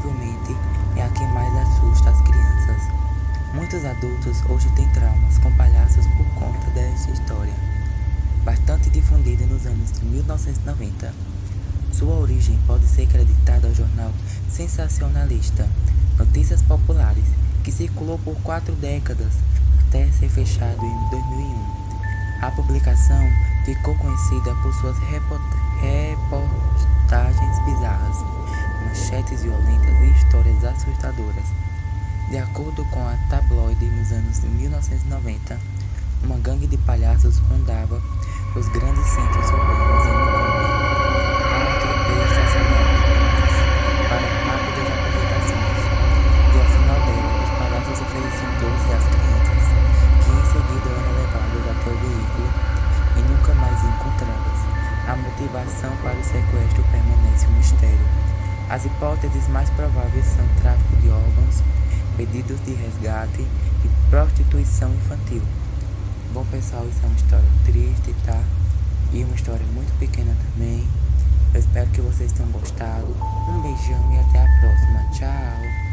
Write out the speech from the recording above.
provavelmente é a que mais assusta as crianças. Muitos adultos hoje têm traumas com palhaços por conta dessa história, bastante difundida nos anos de 1990. Sua origem pode ser creditada ao jornal sensacionalista Notícias Populares, que circulou por 4 décadas até ser fechado em 2001. A publicação ficou conhecida por suas reportagens bizarras, manchetes violentas e histórias assustadoras. De acordo com a tabloide, nos anos de 1990, uma gangue de palhaços rondava os grandes centros urbanos em Hong Kong, estacionando em praças para rápidas apresentações, e ao final dela, os palhaços ofereciam doce às crianças, que em seguida eram levadas até o veículo e nunca mais encontradas. A motivação para o sequestro permanece um mistério. As hipóteses mais prováveis são tráfico de órgãos, pedidos de resgate e prostituição infantil. Bom pessoal, isso é uma história triste, tá? E uma história muito pequena também. Eu espero que vocês tenham gostado. Um beijão e até a próxima. Tchau!